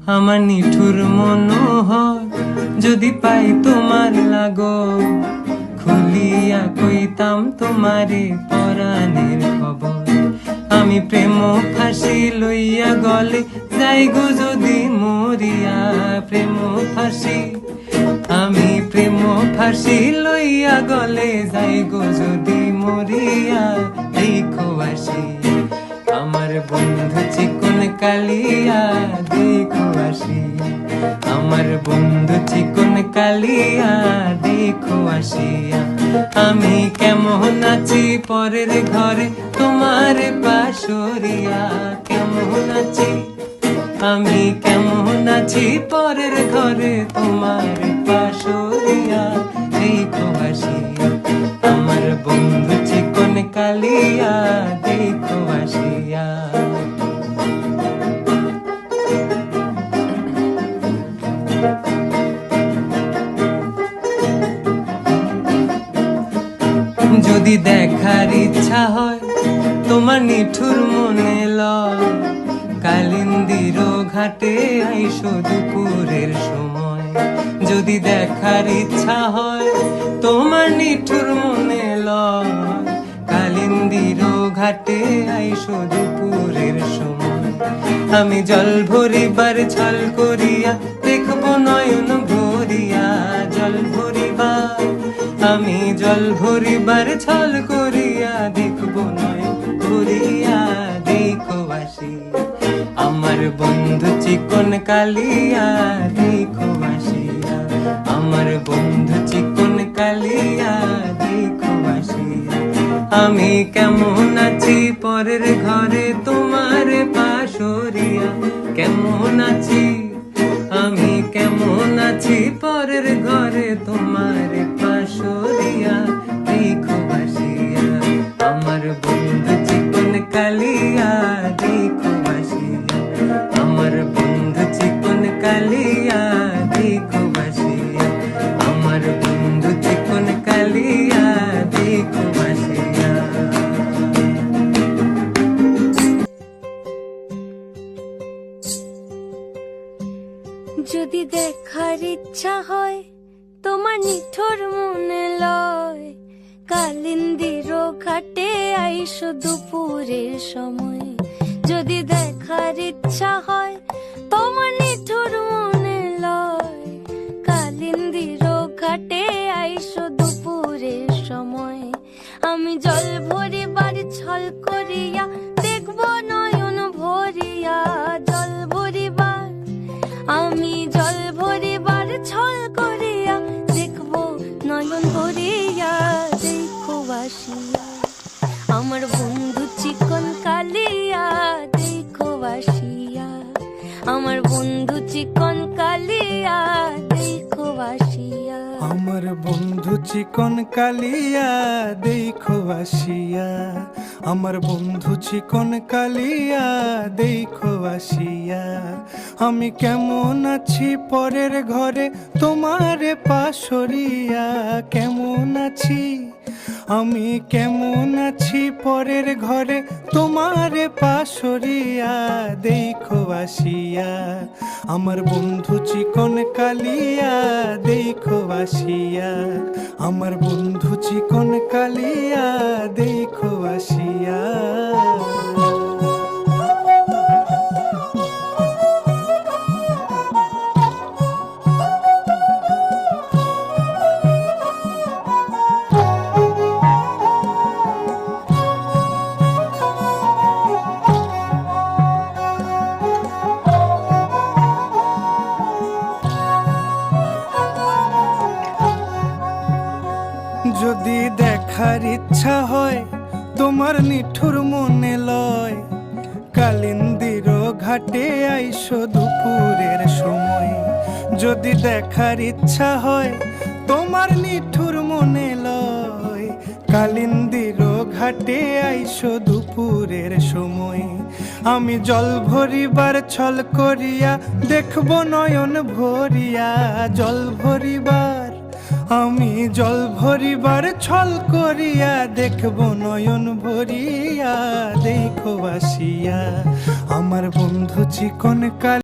আমার নিঠুর মনোহর যদি পাই তোমার লাগো, খুলিয়া কইতাম তোমারে পরাণের খবর। আমি প্রেম ফাঁসি লইয়া গলে যাই গো যদি মরিয়া, প্রেম ফাঁসি আমি প্রেম ফাঁসি লইয়া গলে যাই গো যদি মরিয়া। দেখো আসি আমার বন্ধু চিকন কালিয়া, দেখো আসি আমার বন্ধু চিকন কালিয়া, দেখো আসিয়া। আমি কেমন আছি পরের ঘরে তোমার পাশরিয়া, কেমন আছি আমি কেমন আছি পরের ঘরে তোমার পাশরিয়া। দেখো আসিয়া আমার বন্ধু চিকন কালিয়া, দেখো আসিয়া। যদি দেখার ইচ্ছা হয় তোমার নিঠুর মনে লয়, কালিন্দির ঘাটে আইসো দুপুরের সময়। যদি দেখার ইচ্ছা হয় তোমার নিঠুর মনে লয়, কালিন্দির ঘাটে আইসো দুপুরের সময়। আমি জল ভরিবার ছল করিয়া দেখবো নয়ন ভরিয়া, জল ভরিবার আমি জল ভরিবার ছল করিয়া দেখবো নয়ন ভরিয়া। দেখো আসি আমার বন্ধু চিকন কালিয়া, দেখো আসিয়া আমার বন্ধু চিকন কালিয়া, দেখো আসিয়া। আমি কেমন আছি পরের ঘরে তোমার পাশরিয়া, কেমন আছি আমি কেমন আছি পরের ঘরে তোমার পাশরিয়া। দেখো আসিয়া আমার বন্ধু চিকন কালিয়া, দেখো আসিয়া আমার বন্ধু চিকন কালিয়া, দেখো আসিয়া আমার বন্ধু চিকন কালিয়া, দেখো আসিয়া। যদি দেখার ইচ্ছা হয় তোমার নিঠুর মনে লয়, কালিন্দির ঘাটে আইসো দুপুরের সময়। যদি দেখার ইচ্ছা হয় তোমার নিঠুর মনে লয়, কালিন্দির ঘাটে আইসো দুপুরের সময়। আমি জল ভরিবার ছল করিয়া দেখবো নয়ন ভরিয়া, জল ভরিবার আমি জল ভরিবার ছল করিয়া দেখবো নয়ন ভরিয়া। দেখো আসিয়া আমার বন্ধু চিকন কালিয়া, দেখো আসিয়া আমার বন্ধু চিকন কালিয়া, দেখো আসিয়া আমার বন্ধু চিকন কালিয়া, দেখো আসিয়া আমার বন্ধু চিকন কালিয়া, দেখো আসিয়া। আমি কেমন আছি পরের ঘরে তোমার পাশরিয়া, কেমন আছি আমি কেমন আছি পরের ঘরে তোমার পাশরিয়া। দেখো আসিয়া আমার বন্ধু চিকন কালিয়া, দেখো আসিয়া আমার বন্ধু চিকন কালিয়া, দেখো আসিয়া। যদি দেখার ইচ্ছা হয় তোমার নিঠুর মনে লয়, কালিন্দির ঘাটে আইসো দুপুরের সময়। যদি দেখার ইচ্ছা হয় তোমার নিঠুর মনে লয়, কালিন্দির ঘাটে আইসো দুপুরের সময়। আমি জল ভরিবার ছল করিয়া দেখবো নয়ন ভরিয়া, জল ভরিবার আমি জল ভরিবার ছল করিয়া দেখবো নয়ন ভরিয়া। দেখো আসিয়া আমার বন্ধু চিকন কালিয়া।